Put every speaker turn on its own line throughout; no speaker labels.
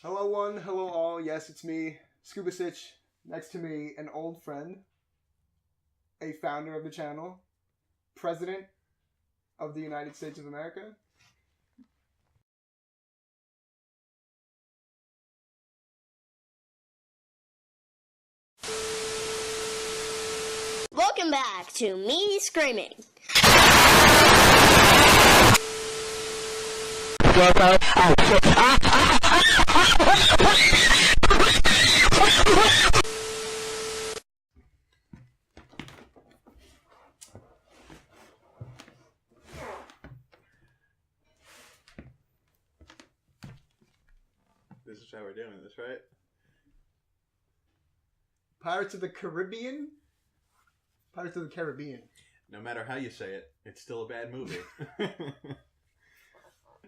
Hello one, hello all. Yes, it's me, Scuba Stitch. Next to me, an old friend, a founder of the channel, president of the United States of America.
Welcome back to me screaming.
This is how we're doing this, right?
Pirates of the Caribbean? Pirates of the Caribbean.
No matter how you say it, it's still a bad movie.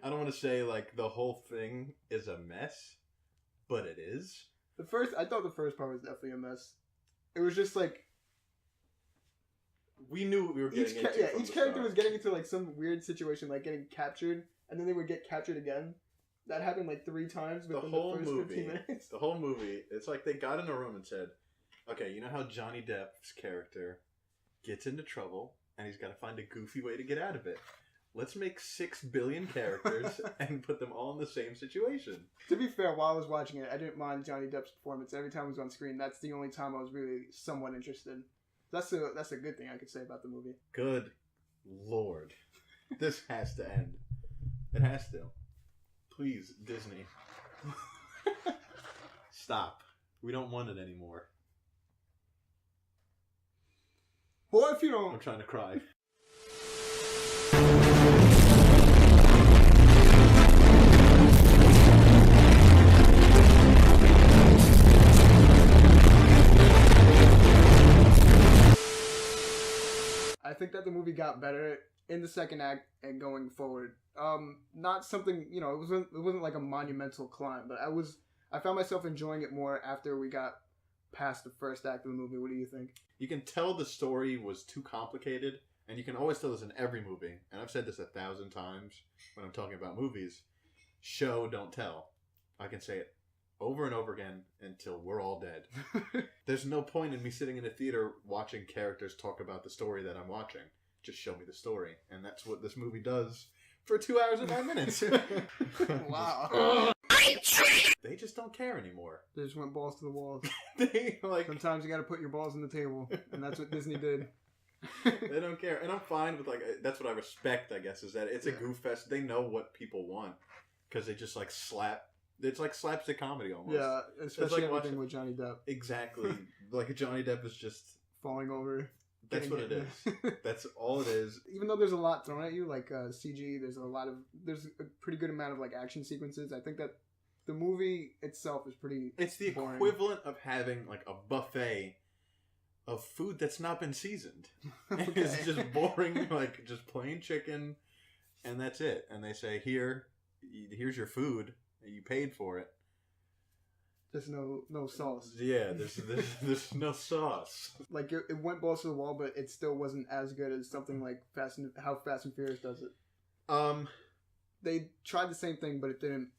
I don't want to say, like, the whole thing is a mess, but it is.
I thought the first part was definitely a mess. It was just like...
We knew what we were getting into from
each
the
character
start.
was getting into, like, some weird situation, like getting captured, and then they would get captured again. That happened, like, 3 times within the first 15 minutes.
The whole movie, it's like they got in a room and said, okay, you know how Johnny Depp's character gets into trouble, and he's got to find a goofy way to get out of it. Let's make 6 billion characters and put them all in the same situation.
To be fair, while I was watching it, I didn't mind Johnny Depp's performance. Every time he was on screen, that's the only time I was really somewhat interested. That's a good thing I could say about the movie.
Good Lord. This has to end. It has to. Please, Disney. Stop. We don't want it anymore.
Boy, if you
I'm
don't...
trying to cry.
I think that the movie got better in the second act and going forward. Not something, it wasn't like a monumental climb, but I found myself enjoying it more after we got past the first act of the movie. What do you think?
You can tell the story was too complicated, and you can always tell this in every movie, and I've said this 1,000 times when I'm talking about movies. Show, don't tell. I can say it over and over again until we're all dead. There's no point in me sitting in a theater watching characters talk about the story that I'm watching. Just show me the story. And that's what this movie does for 2 hours and 9 minutes.
Wow.
They just don't care anymore.
They just went balls to the walls.
They like
Sometimes you gotta put your balls on the table, and that's what Disney did.
they don't care. And I'm fine with, like, that's what I respect, I guess, is that it's a goof fest. They know what people want. Because they just, like, it's like slapstick comedy almost.
Yeah, especially
like
everything with Johnny Depp.
Exactly. Like, Johnny Depp is just...
Falling over.
That's what it is. That's all it is.
Even though there's a lot thrown at you, like CG, there's a pretty good amount of, like, action sequences. I think that the movie itself is pretty
It's the
boring.
equivalent of having, like, a buffet of food that's not been seasoned.
Okay.
It's just boring, like, just plain chicken, and that's it. And they say, here's your food. You paid for it.
There's no sauce.
Yeah, there's no sauce.
Like, it went balls to the wall, but it still wasn't as good as something like how Fast and Furious does it. They tried the same thing, but it didn't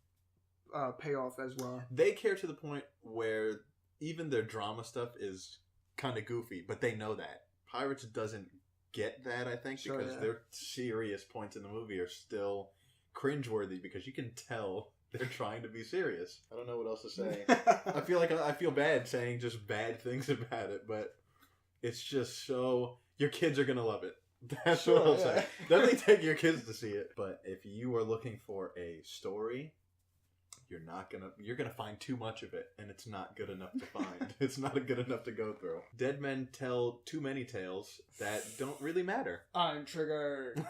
pay off as well.
They care to the point where even their drama stuff is kind of goofy, but they know that. Pirates doesn't get that, I think, because their serious points in the movie are still cringeworthy because you can tell they're trying to be serious. I don't know what else to say. I feel bad saying just bad things about it, but it's just so... Your kids are going to love it. That's what I'll say. Definitely take your kids to see it. But if you are looking for a story, you're gonna find too much of it, and it's not good enough to find. It's not good enough to go through. Dead men tell too many tales that don't really matter.
I'm triggered.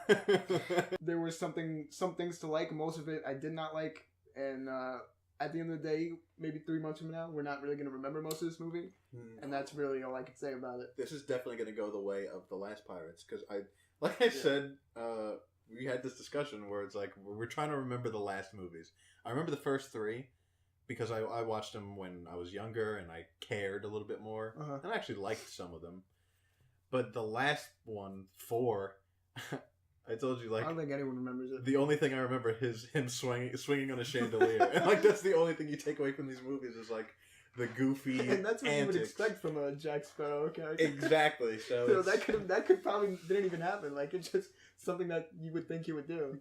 There were some things to like. Most of it I did not like, and at the end of the day, maybe 3 months from now, we're not really going to remember most of this movie, and that's really all I can say about it.
This is definitely going to go the way of the last Pirates, because I said, we had this discussion where it's like, we're trying to remember the last movies. I remember the first 3, because I watched them when I was younger, and I cared a little bit more, and I actually liked some of them. But the last one, 4, I told you, like,
I don't think anyone remembers it.
The only thing I remember is him swinging on a chandelier. And, like, that's the only thing you take away from these movies is, like, the goofy
and that's what
antics.
you would expect from a Jack Sparrow character.
Exactly. So
that could probably didn't even happen. Like, it's just something that you would think he would do.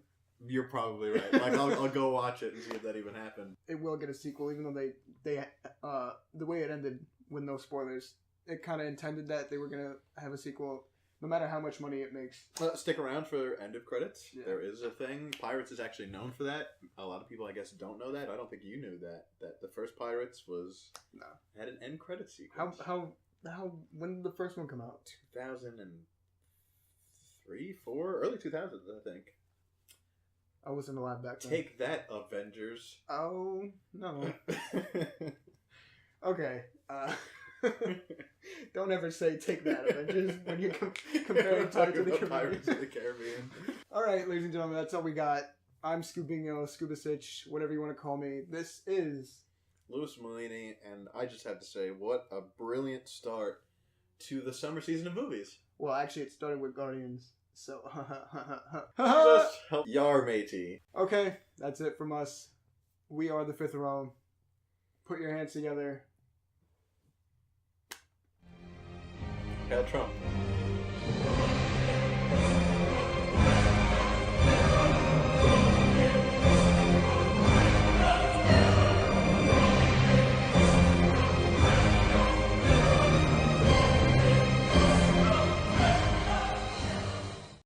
You're probably right. Like, I'll go watch it and see if that even happened.
It will get a sequel, even though they the way it ended with no spoilers, it kind of intended that they were gonna have a sequel, no matter how much money it makes.
Stick around for end of credits.
Yeah.
There is a thing. Pirates is actually known for that. A lot of people, I guess, don't know that. I don't think you knew that the first Pirates had an end credit sequence.
How when did the first one come out?
2003, 4, early 2000s, I think.
I wasn't alive back then.
Take that, Avengers.
Oh no. Okay. Don't ever say "take that," Avengers, when you're comparing Pirates of the Caribbean.
Pirates of the Caribbean.
All right, ladies and gentlemen, that's all we got. I'm Scubinho, Scubasich, whatever you want to call me. This is
Louis Malini, and I just have to say, what a brilliant start to the summer season of movies.
Well, actually, it started with Guardians. So,
Just help yar matey.
Okay, that's it from us. We are the Fifth Row. Put your hands together.
Hail Trump.